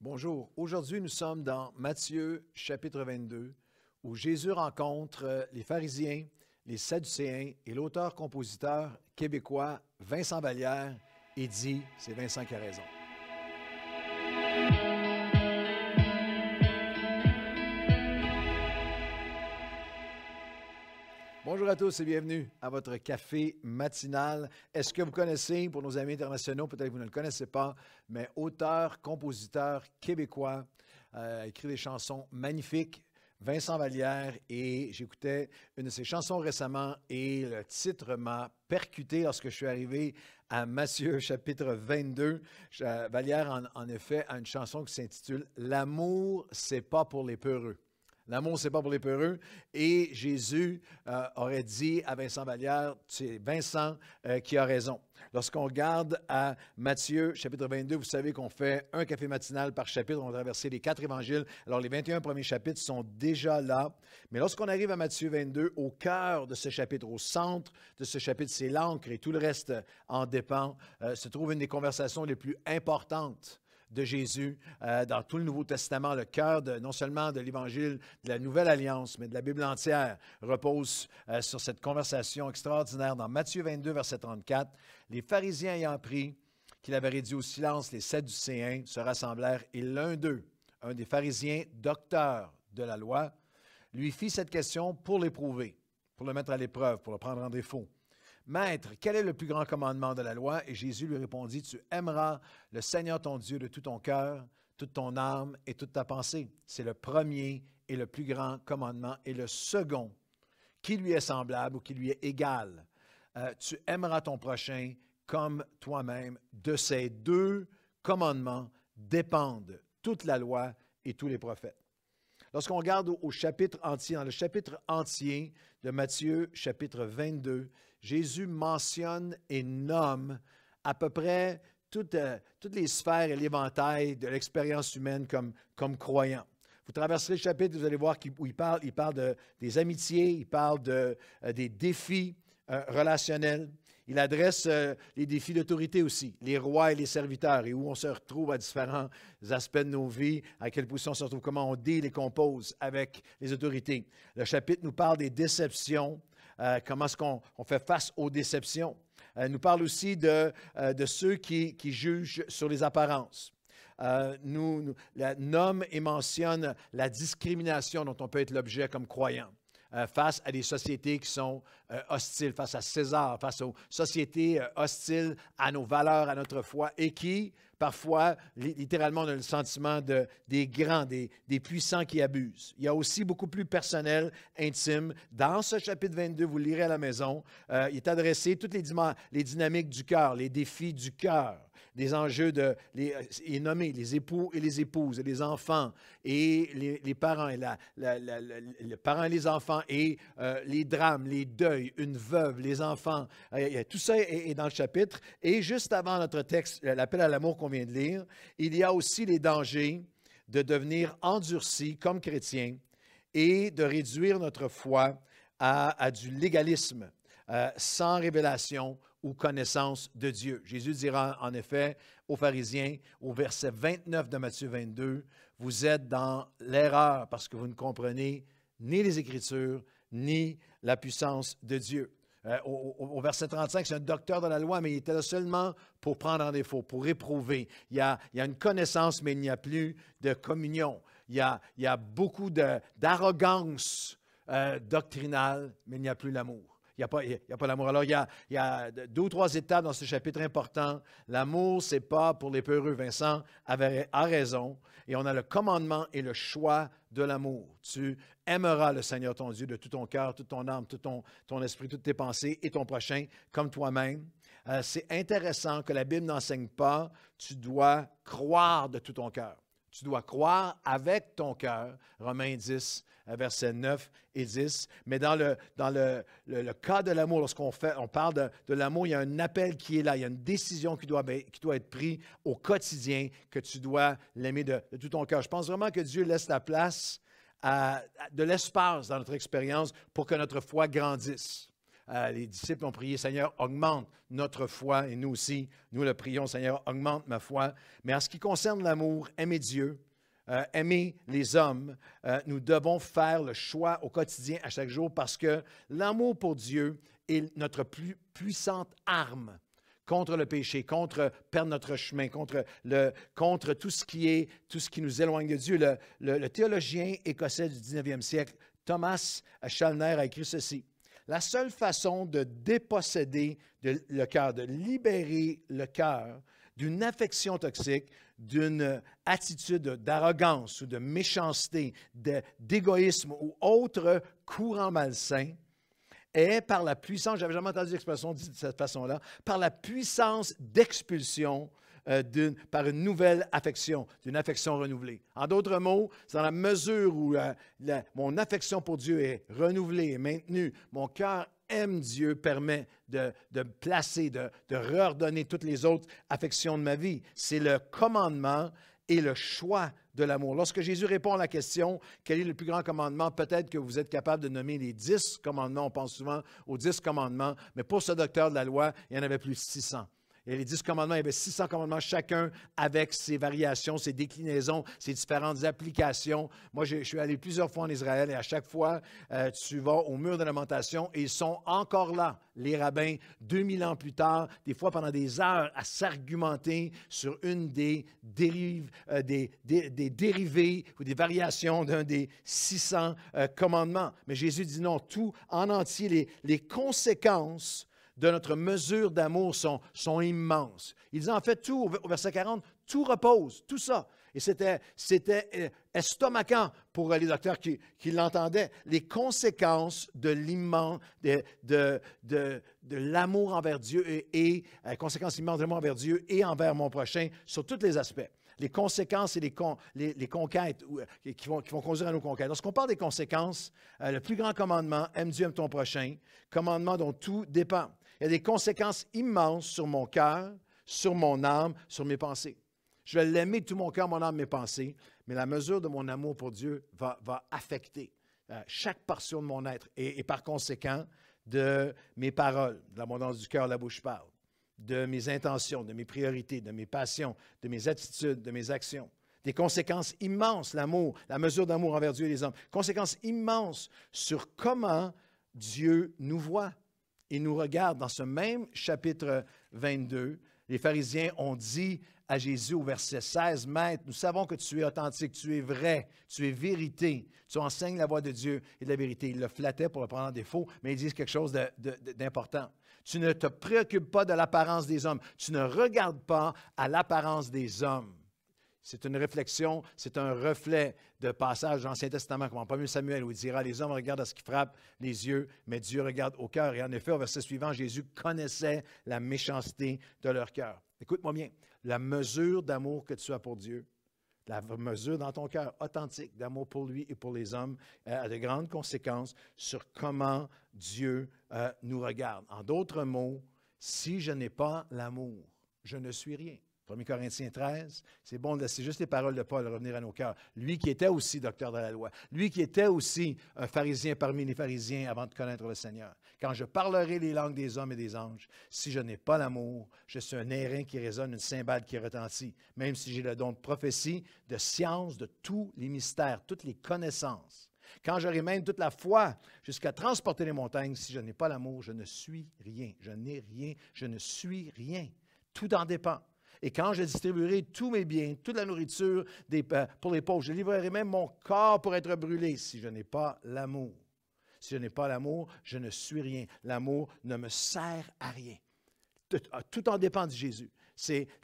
Bonjour. Aujourd'hui, nous sommes dans Matthieu chapitre 22, où Jésus rencontre les pharisiens, les sadducéens et l'auteur-compositeur québécois Vincent Vallière et dit, c'est Vincent qui a raison. Bonjour à tous et bienvenue à votre café matinal. Est-ce que vous connaissez, pour nos amis internationaux, peut-être que vous ne le connaissez pas, mais auteur, compositeur québécois, écrit des chansons magnifiques, Vincent Vallière, et j'écoutais une de ses chansons récemment et le titre m'a percuté lorsque je suis arrivé à Matthieu chapitre 22. Vallière, en effet, a une chanson qui s'intitule « L'amour, c'est pas pour les peureux ». L'amour, ce n'est pas pour les peureux. Et Jésus aurait dit à Vincent Vallière, c'est Vincent qui a raison. Lorsqu'on regarde à Matthieu, chapitre 22, vous savez qu'on fait un café matinal par chapitre. On va traverser les 4 évangiles. Alors, les 21 premiers chapitres sont déjà là. Mais lorsqu'on arrive à Matthieu 22, au cœur de ce chapitre, au centre de ce chapitre, c'est l'encre et tout le reste en dépend, se trouve une des conversations les plus importantes de Jésus dans tout le Nouveau Testament. Le cœur non seulement de l'Évangile de la Nouvelle Alliance, mais de la Bible entière repose sur cette conversation extraordinaire dans Matthieu 22, verset 34. Les pharisiens ayant appris qu'il avait réduit au silence les Sadducéens se rassemblèrent et l'un d'eux, un des pharisiens docteurs de la loi, lui fit cette question pour l'éprouver, pour le mettre à l'épreuve, pour le prendre en défaut. « Maître, quel est le plus grand commandement de la loi? » Et Jésus lui répondit, « Tu aimeras le Seigneur ton Dieu de tout ton cœur, toute ton âme et toute ta pensée. » C'est le premier et le plus grand commandement. Et le second, qui lui est semblable ou qui lui est égal, tu aimeras ton prochain comme toi-même. De ces deux commandements dépendent toute la loi et tous les prophètes. Lorsqu'on regarde au chapitre entier, dans le chapitre entier de Matthieu, chapitre 22, Jésus mentionne et nomme à peu près toutes les sphères et l'éventail de l'expérience humaine comme croyant. Vous traverserez le chapitre, vous allez voir où il parle des amitiés, il parle des défis relationnels. Il adresse les défis d'autorité aussi, les rois et les serviteurs, et où on se retrouve à différents aspects de nos vies, à quelle position on se retrouve, comment on deal et compose avec les autorités. Le chapitre nous parle des déceptions, comment est-ce qu'on fait face aux déceptions. Il nous parle aussi de ceux qui jugent sur les apparences. Nomme et mentionne la discrimination dont on peut être l'objet comme croyant. Face à des sociétés qui sont hostiles, face à César, face aux sociétés hostiles à nos valeurs, à notre foi, et qui, parfois, littéralement, ont le sentiment des grands, des puissants qui abusent. Il y a aussi beaucoup plus personnel, intime. Dans ce chapitre 22, vous le lirez à la maison, il est adressé à toutes les dynamiques du cœur, les défis du cœur. Des enjeux il est nommé les époux et les épouses, et les enfants et les parents, et les parents et les enfants, et les drames, les deuils, une veuve, les enfants. Tout ça est dans le chapitre. Et juste avant notre texte, l'appel à l'amour qu'on vient de lire, il y a aussi les dangers de devenir endurcis comme chrétiens et de réduire notre foi à du légalisme sans révélation ou connaissance de Dieu. Jésus dira en effet aux pharisiens, au verset 29 de Matthieu 22, « Vous êtes dans l'erreur parce que vous ne comprenez ni les Écritures, ni la puissance de Dieu. » Au verset 35, c'est un docteur de la loi, mais il était là seulement pour prendre en défaut, pour éprouver. Il y a une connaissance, mais il n'y a plus de communion. Il y a beaucoup d'arrogance doctrinale, mais il n'y a plus l'amour. Il n'y a pas l'amour. Alors, il y a 2 ou 3 étapes dans ce chapitre important. L'amour, ce n'est pas pour les peureux. Vincent a raison. Et on a le commandement et le choix de l'amour. Tu aimeras le Seigneur ton Dieu de tout ton cœur, toute ton âme, tout ton esprit, toutes tes pensées et ton prochain comme toi-même. C'est intéressant que la Bible n'enseigne pas « tu dois croire de tout ton cœur ». Tu dois croire avec ton cœur, Romains 10, versets 9 et 10. Mais dans le cas de l'amour, lorsqu'on parle de l'amour, il y a un appel qui est là. Il y a une décision qui doit être prise au quotidien, que tu dois l'aimer de tout ton cœur. Je pense vraiment que Dieu laisse la place de l'espace dans notre expérience pour que notre foi grandisse. les disciples ont prié, Seigneur, augmente notre foi. Et nous aussi, nous le prions, Seigneur, augmente ma foi. Mais en ce qui concerne l'amour, aimer Dieu, aimer les hommes, nous devons faire le choix au quotidien, à chaque jour, parce que l'amour pour Dieu est notre plus puissante arme contre le péché, contre perdre notre chemin, contre tout ce qui nous éloigne de Dieu. Le théologien écossais du 19e siècle, Thomas Chalner, a écrit ceci. La seule façon de déposséder le cœur, de libérer le cœur d'une affection toxique, d'une attitude d'arrogance ou de méchanceté, d'égoïsme ou autre courant malsain, est par la puissance, j'avais jamais entendu l'expression dite de cette façon-là, par la puissance d'expulsion par une nouvelle affection, d'une affection renouvelée. En d'autres mots, c'est dans la mesure où mon affection pour Dieu est renouvelée et maintenue, mon cœur aime Dieu, permet de me placer, de réordonner toutes les autres affections de ma vie. C'est le commandement et le choix de l'amour. Lorsque Jésus répond à la question « Quel est le plus grand commandement? » Peut-être que vous êtes capable de nommer les 10 commandements. On pense souvent aux 10 commandements, mais pour ce docteur de la loi, il y en avait plus de 600. Et les 10 commandements, il y avait 600 commandements, chacun avec ses variations, ses déclinaisons, ses différentes applications. Moi, je suis allé plusieurs fois en Israël et à chaque fois, tu vas au mur de lamentation et ils sont encore là, les rabbins, 2000 ans plus tard, des fois pendant des heures, à s'argumenter sur une des dérives, des dérivés ou des variations d'un des 600 commandements. Mais Jésus dit non, tout en entier, les conséquences de notre mesure d'amour sont immenses. Il dit en fait tout, au verset 40, tout repose, tout ça. Et c'était estomacant pour les docteurs qui l'entendaient. Les conséquences de l'immense, de l'amour envers Dieu et les conséquences immenses de l'amour envers Dieu et envers mon prochain sur tous les aspects. Les conséquences et les conquêtes qui vont conduire à nos conquêtes. Lorsqu'on parle des conséquences, le plus grand commandement, aime Dieu, aime ton prochain, commandement dont tout dépend. Il y a des conséquences immenses sur mon cœur, sur mon âme, sur mes pensées. Je vais l'aimer de tout mon cœur, mon âme, mes pensées, mais la mesure de mon amour pour Dieu va affecter chaque portion de mon être et par conséquent de mes paroles, de l'abondance du cœur, la bouche parle, de mes intentions, de mes priorités, de mes passions, de mes attitudes, de mes actions. Des conséquences immenses, l'amour, la mesure d'amour envers Dieu et les hommes. Conséquences immenses sur comment Dieu nous voit et nous regarde. Dans ce même chapitre 22, les pharisiens ont dit à Jésus au verset 16, « Maître, nous savons que tu es authentique, tu es vrai, tu es vérité, tu enseignes la voie de Dieu et de la vérité. » Il le flattait pour le prendre en défaut, mais ils disent quelque chose d'important. Tu ne te préoccupes pas de l'apparence des hommes. Tu ne regardes pas à l'apparence des hommes. C'est une réflexion, c'est un reflet de passage dans l'Ancien Testament, comme en 1 Samuel, où il dira « Les hommes regardent à ce qui frappe les yeux, mais Dieu regarde au cœur. » Et en effet, au verset suivant, Jésus connaissait la méchanceté de leur cœur. Écoute-moi bien, la mesure d'amour que tu as pour Dieu, la mesure dans ton cœur authentique d'amour pour lui et pour les hommes a de grandes conséquences sur comment Dieu nous regarde. En d'autres mots, si je n'ai pas l'amour, je ne suis rien. 1 Corinthiens 13, c'est bon de laisser juste les paroles de Paul revenir à nos cœurs. Lui qui était aussi docteur de la loi, lui qui était aussi un pharisien parmi les pharisiens avant de connaître le Seigneur. Quand je parlerai les langues des hommes et des anges, si je n'ai pas l'amour, je suis un airain qui résonne, une cymbale qui retentit. Même si j'ai le don de prophétie, de science, de tous les mystères, toutes les connaissances. Quand j'aurai même toute la foi jusqu'à transporter les montagnes, si je n'ai pas l'amour, je ne suis rien. Je n'ai rien, je ne suis rien. Tout en dépend. Et quand je distribuerai tous mes biens, toute la nourriture pour les pauvres, je livrerai même mon corps pour être brûlé si je n'ai pas l'amour. Si je n'ai pas l'amour, je ne suis rien. L'amour ne me sert à rien. Tout en dépend de Jésus.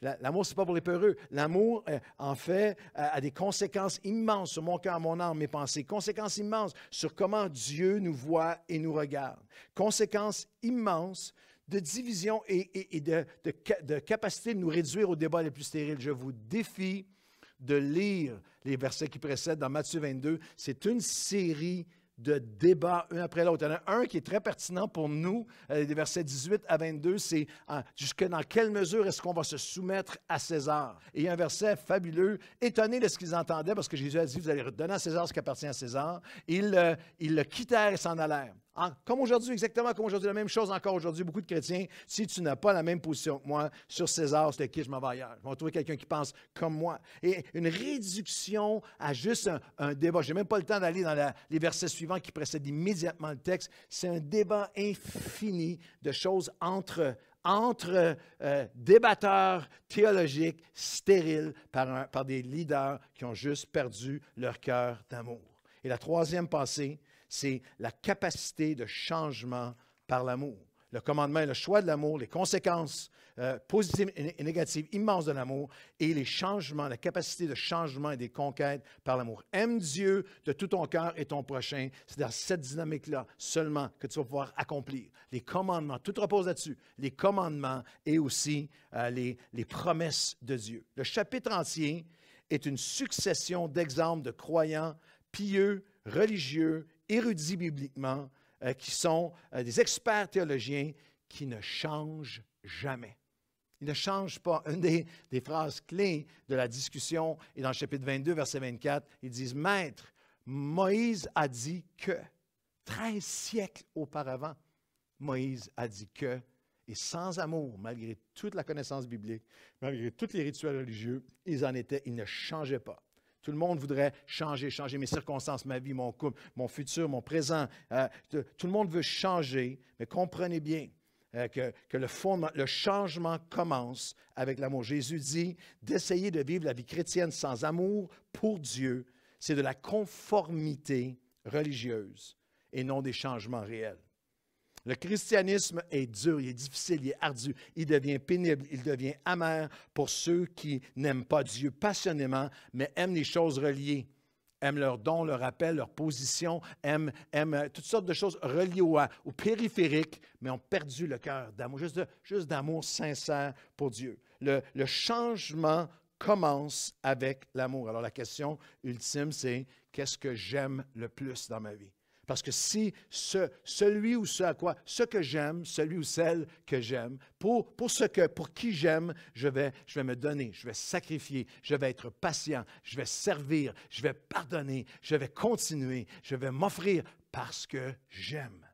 L'amour, ce n'est pas pour les peureux. L'amour, en fait, a des conséquences immenses sur mon cœur, mon âme, mes pensées. Conséquences immenses sur comment Dieu nous voit et nous regarde. Conséquences immenses de division et de capacité de nous réduire au débat les plus stériles. Je vous défie de lire les versets qui précèdent dans Matthieu 22. C'est une série de débats, un après l'autre. Il y en a un qui est très pertinent pour nous, des versets 18 à 22, c'est jusque dans quelle mesure est-ce qu'on va se soumettre à César. Et il y a un verset fabuleux, étonné de ce qu'ils entendaient, parce que Jésus a dit, vous allez donner à César ce qui appartient à César. Ils le quittèrent et s'en allèrent. Comme aujourd'hui, exactement comme aujourd'hui, la même chose encore aujourd'hui. Beaucoup de chrétiens, si tu n'as pas la même position que moi sur César, c'est qui je m'en vais ailleurs. Je vais trouver quelqu'un qui pense comme moi. Et une réduction à juste un débat. Je n'ai même pas le temps d'aller dans les versets suivants qui précèdent immédiatement le texte. C'est un débat infini de choses entre débatteurs théologiques stériles par des leaders qui ont juste perdu leur cœur d'amour. Et la troisième pensée, c'est la capacité de changement par l'amour. Le commandement est le choix de l'amour, les conséquences positives et négatives immenses de l'amour et les changements, la capacité de changement et des conquêtes par l'amour. Aime Dieu de tout ton cœur et ton prochain. C'est dans cette dynamique-là seulement que tu vas pouvoir accomplir. Les commandements, tout repose là-dessus. Les commandements et aussi les promesses de Dieu. Le chapitre entier est une succession d'exemples de croyants pieux, religieux, érudits bibliquement, qui sont des experts théologiens qui ne changent jamais. Ils ne changent pas. Une des phrases clés de la discussion est dans le chapitre 22, verset 24. Ils disent, « Maître, Moïse a dit que, 13 siècles auparavant, Moïse a dit que, et sans amour, malgré toute la connaissance biblique, malgré tous les rituels religieux, ils ne changeaient pas. » Tout le monde voudrait changer mes circonstances, ma vie, mon couple, mon futur, mon présent. Tout le monde veut changer, mais comprenez bien que le changement commence avec l'amour. Jésus dit d'essayer de vivre la vie chrétienne sans amour pour Dieu, c'est de la conformité religieuse et non des changements réels. Le christianisme est dur, il est difficile, il est ardu, il devient pénible, il devient amer pour ceux qui n'aiment pas Dieu passionnément, mais aiment les choses reliées, aiment leurs dons, leur appel, leur position, aiment toutes sortes de choses reliées au périphérique, mais ont perdu le cœur d'amour, juste d'amour sincère pour Dieu. Le changement commence avec l'amour. Alors la question ultime, c'est qu'est-ce que j'aime le plus dans ma vie? Parce que si celui ou ce que j'aime, celui ou celle que j'aime, pour qui j'aime, je vais me donner, je vais sacrifier, je vais être patient, je vais servir, je vais pardonner, je vais continuer, je vais m'offrir parce que j'aime.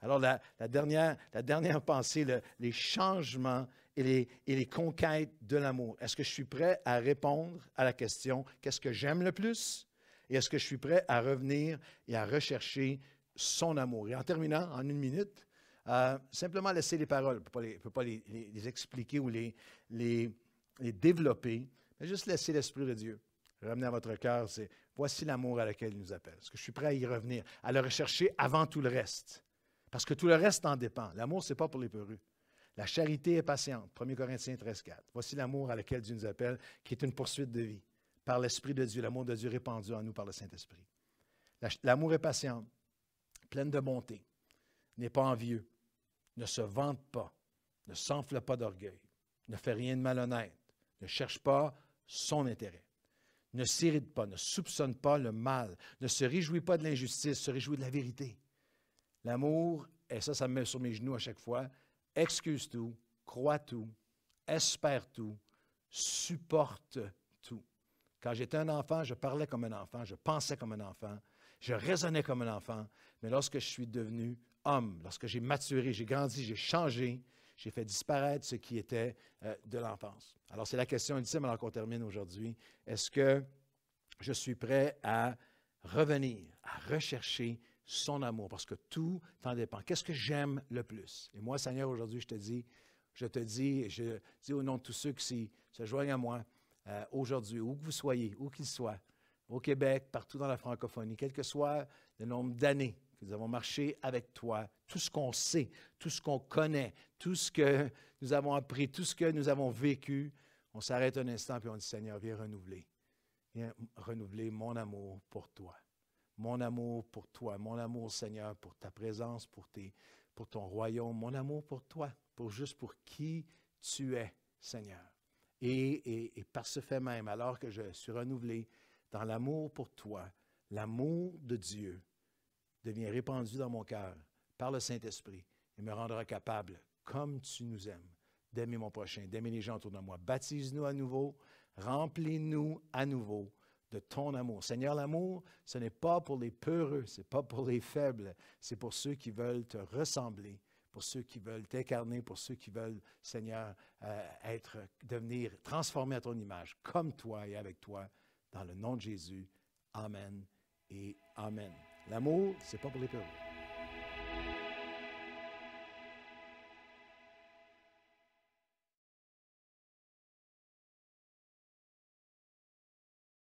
Alors la dernière pensée, les changements et les conquêtes de l'amour. Est-ce que je suis prêt à répondre à la question, qu'est-ce que j'aime le plus? Et est-ce que je suis prêt à revenir et à rechercher son amour? Et en terminant, en 1 minute, simplement laisser les paroles. Je ne peux pas les expliquer ou les développer, mais juste laisser l'Esprit de Dieu ramener à votre cœur. C'est voici l'amour à laquelle il nous appelle. Est-ce que je suis prêt à y revenir, à le rechercher avant tout le reste? Parce que tout le reste en dépend. L'amour, ce n'est pas pour les peureux. La charité est patiente. 1 Corinthiens 13,4. Voici l'amour à laquelle Dieu nous appelle, qui est une poursuite de vie. Par l'Esprit de Dieu, l'amour de Dieu répandu en nous par le Saint-Esprit. L'amour est patient, pleine de bonté, n'est pas envieux, ne se vante pas, ne s'enfle pas d'orgueil, ne fait rien de malhonnête, ne cherche pas son intérêt, ne s'irrite pas, ne soupçonne pas le mal, ne se réjouit pas de l'injustice, se réjouit de la vérité. L'amour, et ça me met sur mes genoux à chaque fois, excuse tout, croit tout, espère tout, supporte tout. Quand j'étais un enfant, je parlais comme un enfant, je pensais comme un enfant, je raisonnais comme un enfant. Mais lorsque je suis devenu homme, lorsque j'ai maturé, j'ai grandi, j'ai changé, j'ai fait disparaître ce qui était de l'enfance. Alors, c'est la question ultime alors qu'on termine aujourd'hui. Est-ce que je suis prêt à revenir, à rechercher son amour? Parce que tout en dépend. Qu'est-ce que j'aime le plus? Et moi, Seigneur, aujourd'hui, je te dis au nom de tous ceux qui se joignent à moi, aujourd'hui, où que vous soyez, où qu'ils soient, au Québec, partout dans la francophonie, quel que soit le nombre d'années que nous avons marché avec toi, tout ce qu'on sait, tout ce qu'on connaît, tout ce que nous avons appris, tout ce que nous avons vécu, on s'arrête un instant et on dit, Seigneur, viens renouveler mon amour pour toi. Mon amour pour toi, mon amour, Seigneur, pour ta présence, pour ton royaume, mon amour pour toi, juste pour qui tu es, Seigneur. Et par ce fait même, alors que je suis renouvelé dans l'amour pour toi, l'amour de Dieu devient répandu dans mon cœur par le Saint-Esprit et me rendra capable, comme tu nous aimes, d'aimer mon prochain, d'aimer les gens autour de moi. Baptise-nous à nouveau, remplis-nous à nouveau de ton amour. Seigneur, l'amour, ce n'est pas pour les peureux, ce n'est pas pour les faibles, c'est pour ceux qui veulent te ressembler, pour ceux qui veulent t'incarner, pour ceux qui veulent, Seigneur, devenir transformés à ton image, comme toi et avec toi, dans le nom de Jésus. Amen et Amen. L'amour, ce n'est pas pour les peureux.